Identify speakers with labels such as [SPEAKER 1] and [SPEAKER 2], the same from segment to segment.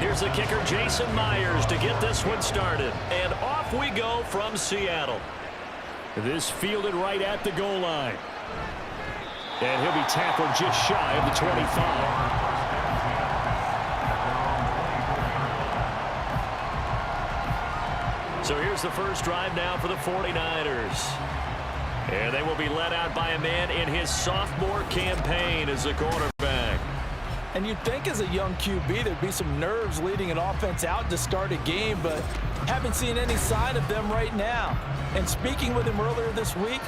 [SPEAKER 1] Here's the kicker, Jason Myers, to get this one started. And off we go from Seattle. This fielded right at the goal line. And he'll be tackled just shy of the 25. So here's the first drive now for the 49ers. And they will be led out by a man in his sophomore campaign as a quarterback.
[SPEAKER 2] And you'd think as a young QB there'd be some nerves leading an offense out to start a game, but haven't seen any sign of them right now. And speaking with him earlier this week,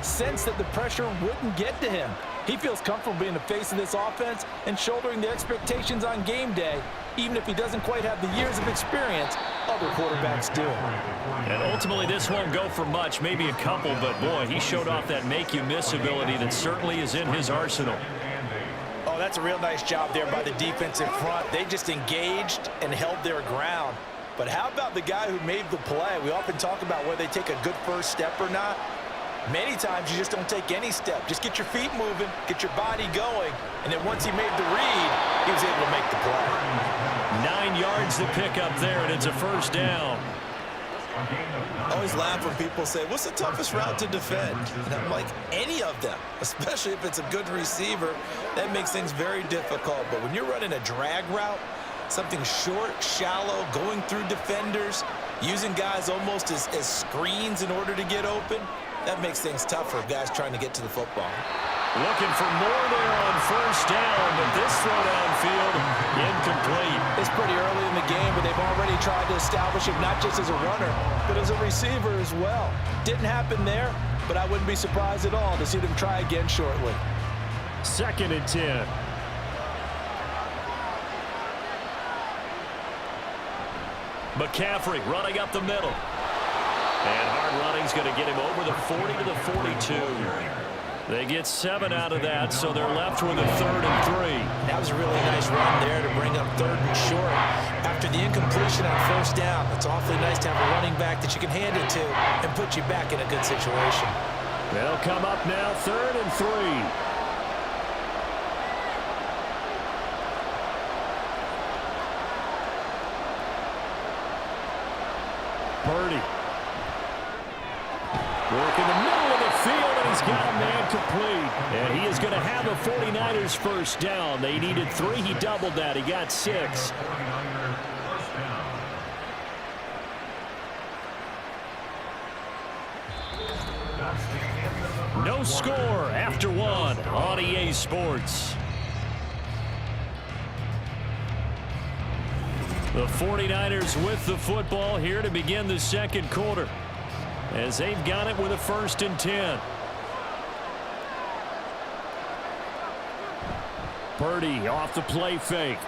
[SPEAKER 2] sensed that the pressure wouldn't get to him. He feels comfortable being the face of this offense and shouldering the expectations on game day, even if he doesn't quite have the years of experience other quarterbacks do.
[SPEAKER 1] And ultimately, this won't go for much, maybe a couple, but boy, he showed off that make-you-miss ability that certainly is in his arsenal.
[SPEAKER 2] Oh, that's a real nice job there by the defense in front. They just engaged and held their ground. But how about the guy who made the play? We often talk about whether they take a good first step or not. Many times you just don't take any step. Just get your feet moving, get your body going, and then once he made the read, he was able to make the play.
[SPEAKER 1] 9 yards to pick up there, and it's a first down.
[SPEAKER 2] I always laugh when people say, what's the toughest route to defend? And I'm like, any of them, especially if it's a good receiver. That makes things very difficult. But when you're running a drag route, something short, shallow, going through defenders, using guys almost as screens in order to get open, that makes things tough for guys trying to get to the football.
[SPEAKER 1] Looking for more there on first down, but this throw downfield, incomplete.
[SPEAKER 2] It's pretty early in the game, but they've already tried to establish him not just as a runner, but as a receiver as well. Didn't happen there, but I wouldn't be surprised at all to see them try again shortly.
[SPEAKER 1] 2nd and 10. McCaffrey running up the middle. And hard running's going to get him over the 40 to the 42. They get 7 out of that, so they're left with a 3rd and 3.
[SPEAKER 2] That was a really nice run there to bring up 3rd and short. After the incompletion on first down, it's awfully nice to have a running back that you can hand it to and put you back in a good situation.
[SPEAKER 1] They'll come up now 3rd and 3. Purdy. Work in the middle of the field, and he's got a man complete. And he is going to have a 49ers first down. They needed 3. He doubled that. He got 6. No score after 1 on EA Sports. The 49ers with the football here to begin the second quarter, as they've got it with a 1st and 10. Purdy off the play fake.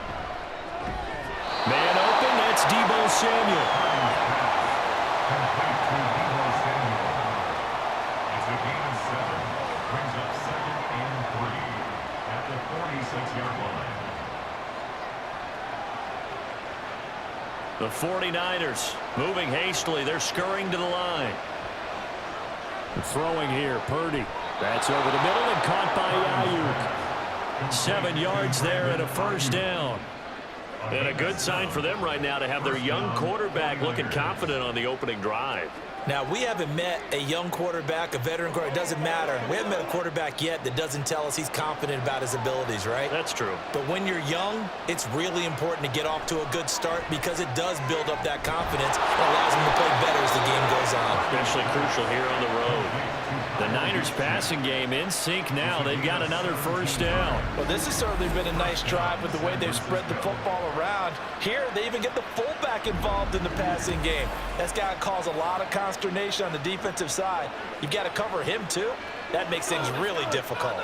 [SPEAKER 1] Man open, that's Deebo Samuel.
[SPEAKER 3] It's a gain of 7. Brings up 2nd and 3 at the 46-yard line.
[SPEAKER 1] The 49ers moving hastily. They're scurrying to the line. Throwing here, Purdy. That's over the middle and caught by Ayuk. 7 yards there and a first down. And a good sign for them right now to have their young quarterback looking confident on the opening drive.
[SPEAKER 2] Now, we haven't met a young quarterback, a veteran quarterback. It doesn't matter. We haven't met a quarterback yet that doesn't tell us he's confident about his abilities, right?
[SPEAKER 1] That's true.
[SPEAKER 2] But when you're young, it's really important to get off to a good start because it does build up that confidence and allows him to play better as the game goes on.
[SPEAKER 1] Especially crucial here on the road. The Niners passing game in sync now. They've got another first down.
[SPEAKER 2] Well, this has certainly been a nice drive with the way they've spread the football around. Here, they even get the fullback involved in the passing game. That's got to cause a lot of consternation on the defensive side. You've got to cover him, too. That makes things really difficult.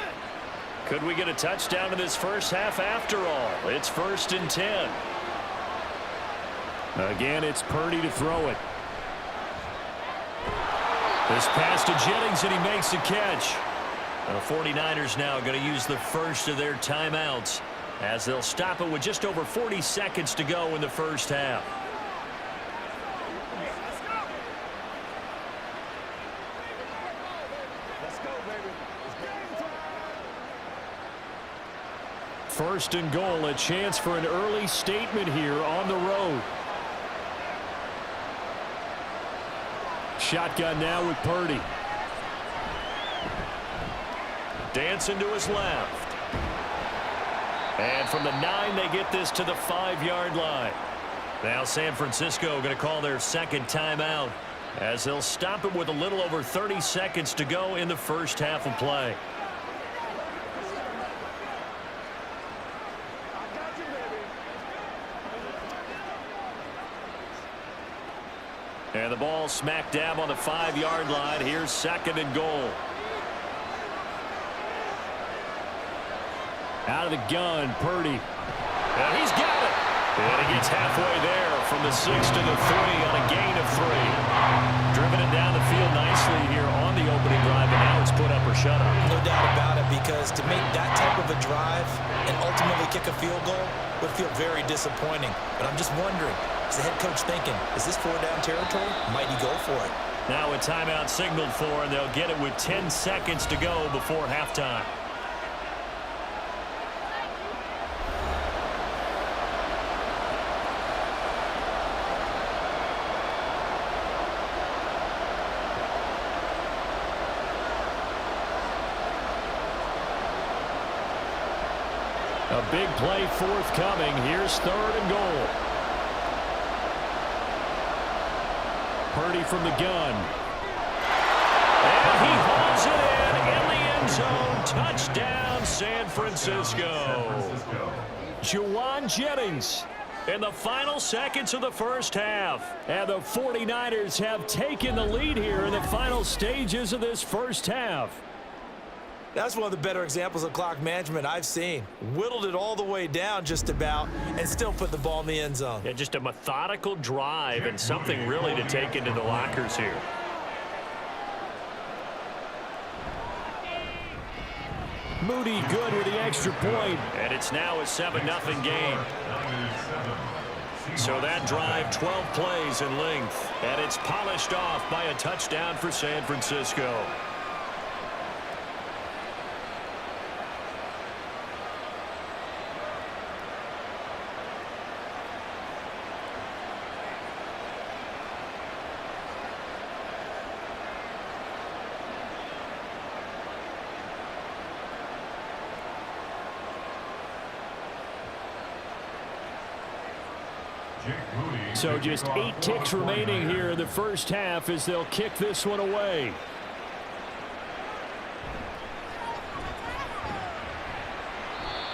[SPEAKER 1] Could we get a touchdown in this first half after all? It's 1st and 10. Again, it's Purdy to throw it. This pass to Jennings, and he makes the catch. The 49ers now going to use the first of their timeouts as they'll stop it with just over 40 seconds to go in the first half. First and goal, a chance for an early statement here on the road. Shotgun now with Purdy. Dancing to his left. And from the 9, they get this to the 5-yard line. Now San Francisco going to call their second timeout as they'll stop it with a little over 30 seconds to go in the first half of play. And the ball smack dab on the 5-yard line. Here's second and goal. Out of the gun, Purdy. And he's got it. And he gets halfway there from the 6 to the 3 on a gain of 3. Driven it down the field nicely here on the opening drive, and now it's put up or shut up.
[SPEAKER 2] No doubt about it, because to make that type of a drive and ultimately kick a field goal would feel very disappointing. But I'm just wondering, is the head coach thinking, is this 4-down territory? Might he go for it?
[SPEAKER 1] Now a timeout signaled for, and they'll get it with 10 seconds to go before halftime. A big play forthcoming. Here's third and goal. Purdy from the gun. And he hauls it in the end zone. Touchdown, San Francisco. Juwan Jennings in the final seconds of the first half. And the 49ers have taken the lead here in the final stages of this first half.
[SPEAKER 2] That's one of the better examples of clock management I've seen. Whittled it all the way down just about and still put the ball in the end zone.
[SPEAKER 1] Yeah, just a methodical drive and something really to take into the lockers here. Moody good with the extra point. And it's now a 7-0 game. So that drive, 12 plays in length. And it's polished off by a touchdown for San Francisco. So just 8 ticks remaining here in the first half as they'll kick this one away.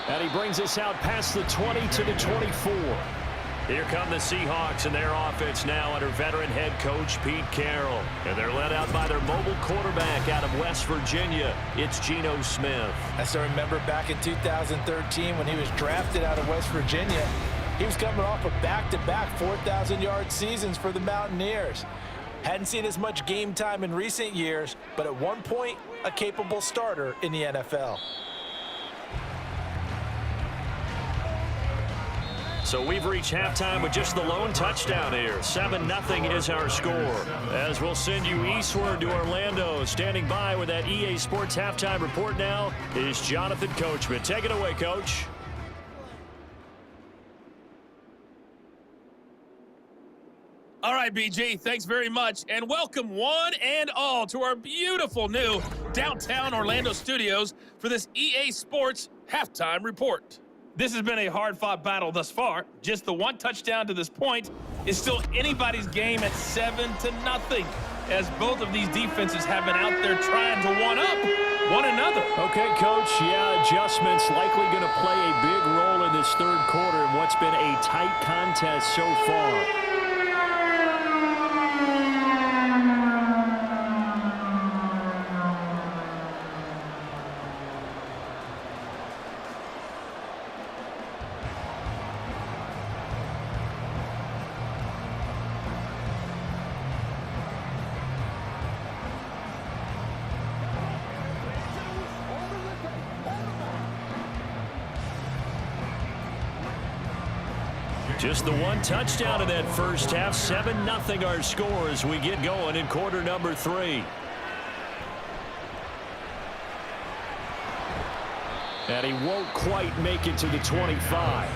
[SPEAKER 1] And he brings us out past the 20 to the 24. Here come the Seahawks and their offense now under veteran head coach Pete Carroll. And they're led out by their mobile quarterback out of West Virginia. It's Geno Smith.
[SPEAKER 2] I still remember back in 2013 when he was drafted out of West Virginia. He was coming off of back-to-back 4,000-yard seasons for the Mountaineers. Hadn't seen as much game time in recent years, but at one point, a capable starter in the NFL.
[SPEAKER 1] So we've reached halftime with just the lone touchdown here. 7-0 is our score. As we'll send you eastward to Orlando. Standing by with that EA Sports halftime report now is Jonathan Coachman. Take it away, Coach.
[SPEAKER 4] All right, BG, thanks very much, and welcome one and all to our beautiful new downtown Orlando studios for this EA Sports halftime report. This has been a hard-fought battle thus far. Just the one touchdown to this point is still anybody's game at 7-0, as both of these defenses have been out there trying to one-up one another.
[SPEAKER 1] Okay, Coach, yeah, adjustments likely going to play a big role in this third quarter in what's been a tight contest so far. Just the one touchdown in that first half. 7-0 our score as we get going in quarter number 3. And he won't quite make it to the 25.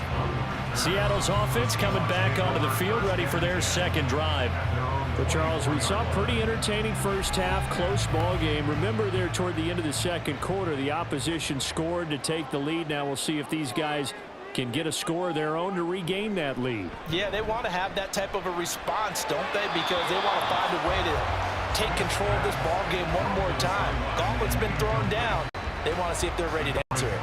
[SPEAKER 1] Seattle's offense coming back onto the field, ready for their second drive. But, Charles, we saw a pretty entertaining first half, close ball game. Remember there toward the end of the second quarter, the opposition scored to take the lead. Now we'll see if these guys can get a score of their own to regain that lead.
[SPEAKER 2] Yeah, they want to have that type of a response, don't they? Because they want to find a way to take control of this ball game one more time. Gauntlet's been thrown down. They want to see if they're ready to answer it.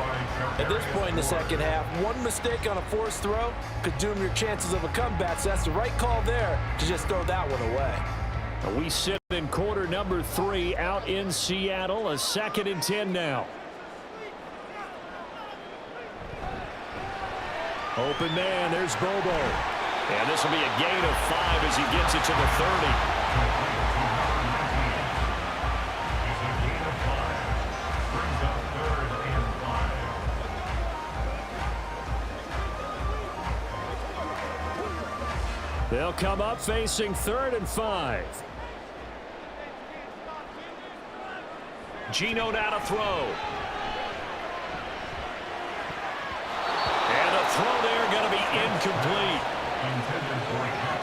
[SPEAKER 2] At this point in the second half, one mistake on a forced throw could doom your chances of a comeback. So that's the right call there to just throw that one away.
[SPEAKER 1] We sit in quarter number 3 out in Seattle. A 2nd and 10 now. Open man, there's Bobo. And this will be a gain of 5 as he gets it to the 30. They'll come up facing 3rd and 5. Geno now to throw. And a throw there going to be incomplete.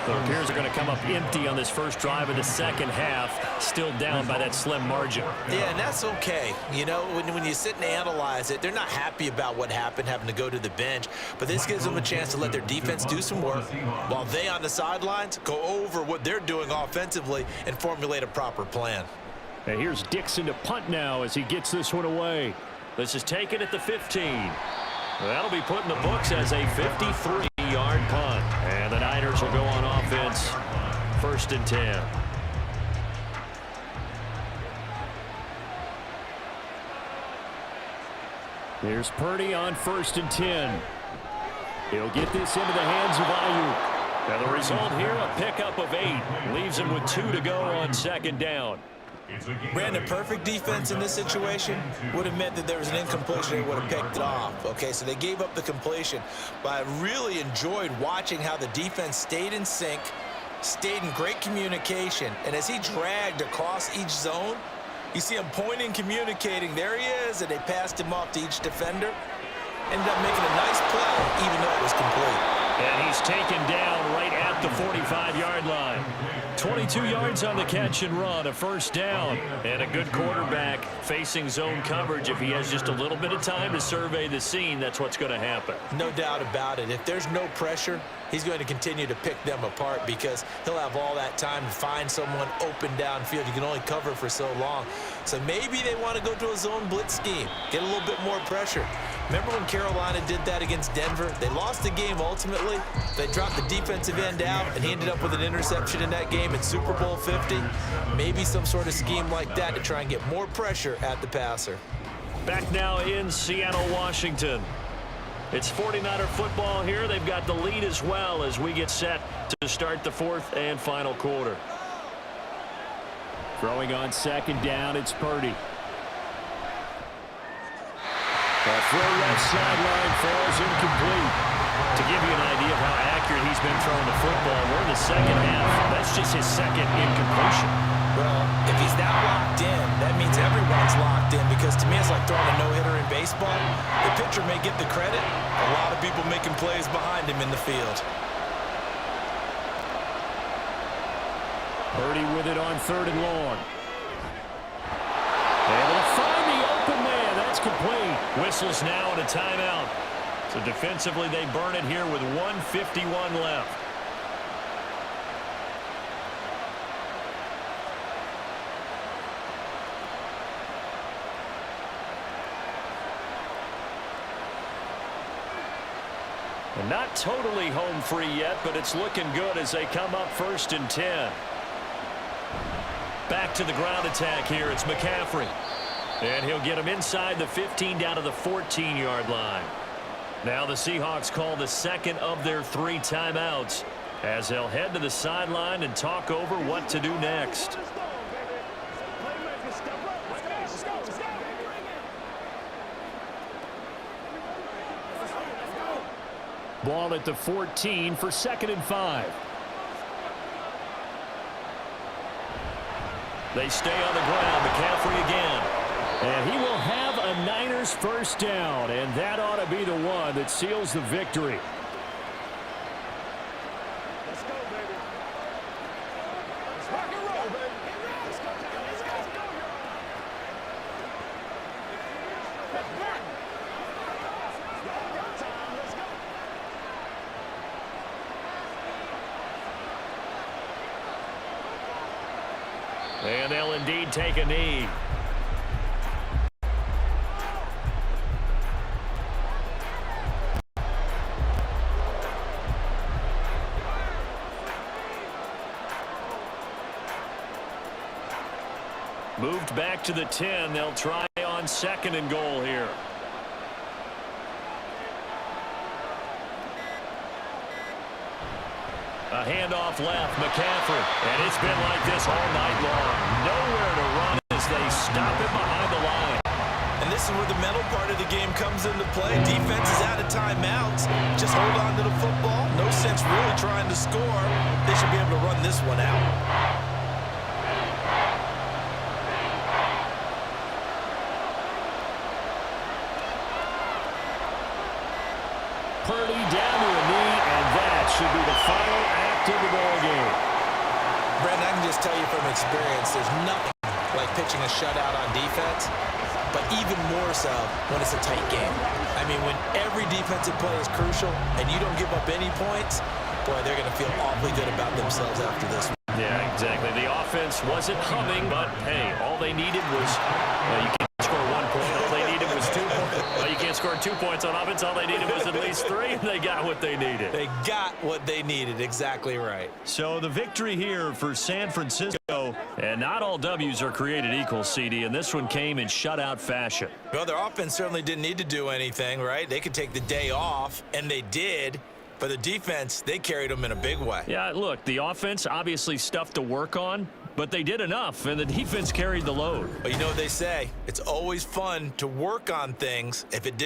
[SPEAKER 1] The Bears are going to come up empty on this first drive of the second half, still down by that slim margin.
[SPEAKER 2] Yeah, and that's okay. You know, when you sit and analyze it, they're not happy about what happened, having to go to the bench. But this gives them a chance to let their defense do some work while they on the sidelines go over what they're doing offensively and formulate a proper plan.
[SPEAKER 1] And here's Dixon to punt now as he gets this one away. This is taken at the 15. That'll be put in the books as a 53-yard punt. And the Niners will go on offense, 1st and 10. Here's Purdy on 1st and 10. He'll get this into the hands of Ayuk. And the result here, a pickup of 8. Leaves him with 2 to go on 2nd down.
[SPEAKER 2] Brandon, perfect defense in this situation would have meant that there was an incompletion. They would have picked it off. Okay, so they gave up the completion. But I really enjoyed watching how the defense stayed in sync, stayed in great communication. And as he dragged across each zone, you see him pointing, communicating. There he is, and they passed him off to each defender. Ended up making a nice play, even though it was complete.
[SPEAKER 1] And he's taken down right at the 45-yard line. 22 yards on the catch and run, a 1st down. And a good quarterback facing zone coverage. If he has just a little bit of time to survey the scene, that's what's going to happen.
[SPEAKER 2] No doubt about it. If there's no pressure, he's going to continue to pick them apart because he'll have all that time to find someone open downfield. You can only cover for so long. So maybe they want to go to a zone blitz scheme, get a little bit more pressure. Remember when Carolina did that against Denver? They lost the game ultimately. They dropped the defensive end out, and he ended up with an interception in that game in Super Bowl 50. Maybe some sort of scheme like that to try and get more pressure at the passer.
[SPEAKER 1] Back now in Seattle, Washington. It's 49er football here. They've got the lead as well as we get set to start the 4th and final quarter. Throwing on 2nd down, it's Purdy. The throw left sideline falls incomplete. To give you an idea of how accurate he's been throwing the football, we're in the second half. That's just his 2nd incompletion.
[SPEAKER 2] Well, if he's that locked in, that means everyone's locked in because to me it's like throwing a no-hitter in baseball. The pitcher may get the credit. A lot of people making plays behind him in the field.
[SPEAKER 1] Purdy with it on 3rd and long. Able to find the open man. That's complete. Whistles now and a timeout. So defensively they burn it here with 1:51 left. And not totally home free yet, but it's looking good as they come up 1st and 10. Back to the ground attack here. It's McCaffrey. And he'll get him inside the 15 down to the 14-yard line. Now the Seahawks call the 2nd of their 3 timeouts as they'll head to the sideline and talk over what to do next. Ball at the 14 for 2nd and 5. They stay on the ground. McCaffrey again. And he will have Niners first down, and that ought to be the one that seals the victory.
[SPEAKER 5] Let's go, baby. Let's rock and roll, baby. Let's go, let's go, let's go. Let's go.
[SPEAKER 1] And they'll indeed take a knee. Moved back to the 10. They'll try on 2nd and goal here. A handoff left, McCaffrey. And it's been like this all night long. Nowhere to run as they stop him behind the line.
[SPEAKER 2] And this is where the mental part of the game comes into play. Defense is out of timeouts. Just hold on to the football. No sense really trying to score. They should be able to run this one out.
[SPEAKER 1] Purdy down to a knee, and that should be the final act of the ball game.
[SPEAKER 2] Brandon, I can just tell you from experience, there's nothing like pitching a shutout on defense, but even more so when it's a tight game. I mean, when every defensive play is crucial and you don't give up any points, boy, they're going to feel awfully good about themselves after this.
[SPEAKER 1] Yeah, exactly. The offense wasn't humming, but, hey, all they needed was you can't score 1 point. All they needed was 2 points. Well, you can't score 2 points on offense. All they needed was at least 3, and they got what they needed.
[SPEAKER 2] They got what they needed. Exactly right.
[SPEAKER 1] So the victory here for San Francisco, and not all W's are created equal, CD, and this one came in shutout fashion.
[SPEAKER 2] Well, their offense certainly didn't need to do anything, right? They could take the day off, and they did. For the defense, they carried them in a big way.
[SPEAKER 1] Yeah, look, the offense obviously stuff to work on, but they did enough, and the defense carried the load.
[SPEAKER 2] But you know what they say? It's always fun to work on things if it didn't